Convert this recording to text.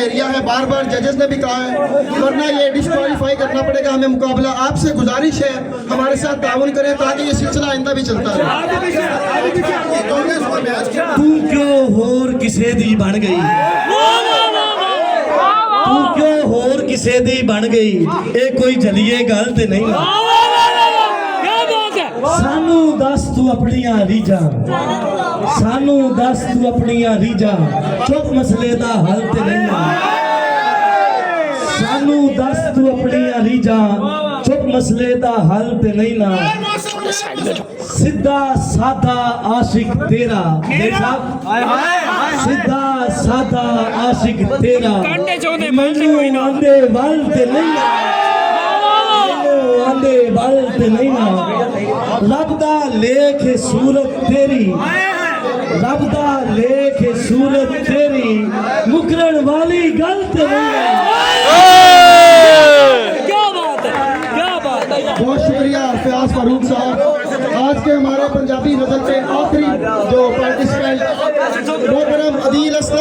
Area है, बार बार जजेस ने भी कहा है, वरना ये डिस्क्वालीफाई करना पड़ेगा हमें मुकाबला। आपसे गुजारिश है हमारे साथ ताउन करें ताकि ये सिलसिला आइंदा भी चलता रहे। तू क्यों होर किसे दी बन गई, तू क्यों होर किसे दी बन गई, ये कोई जलिए गल ते नहीं। सानू दस तू अपनियां रीझां, सानू दस तू अपनियां रीझां, चुप मसले दा हल ते नहीं। सानू दस तू अपनियां रीझां, चुप मसले दा हल ते नहीं ना। सीधा साधा आशिक तेरा, सीधा साधा आशिक तेरा, मैनू आंदे वल ते नहीं ना, आंदे वल ते नहीं ना। रब दा लेख सूरत तेरी, रब दा लेख सूरत तेरी, मुकरण वाली गल ते नहीं है। बहुत शुक्रिया फयाज फारूक साहब। आज के हमारे पंजाबी गजल के आखिरी जो पार्टिसिपेंट मोहतरम अदील असलम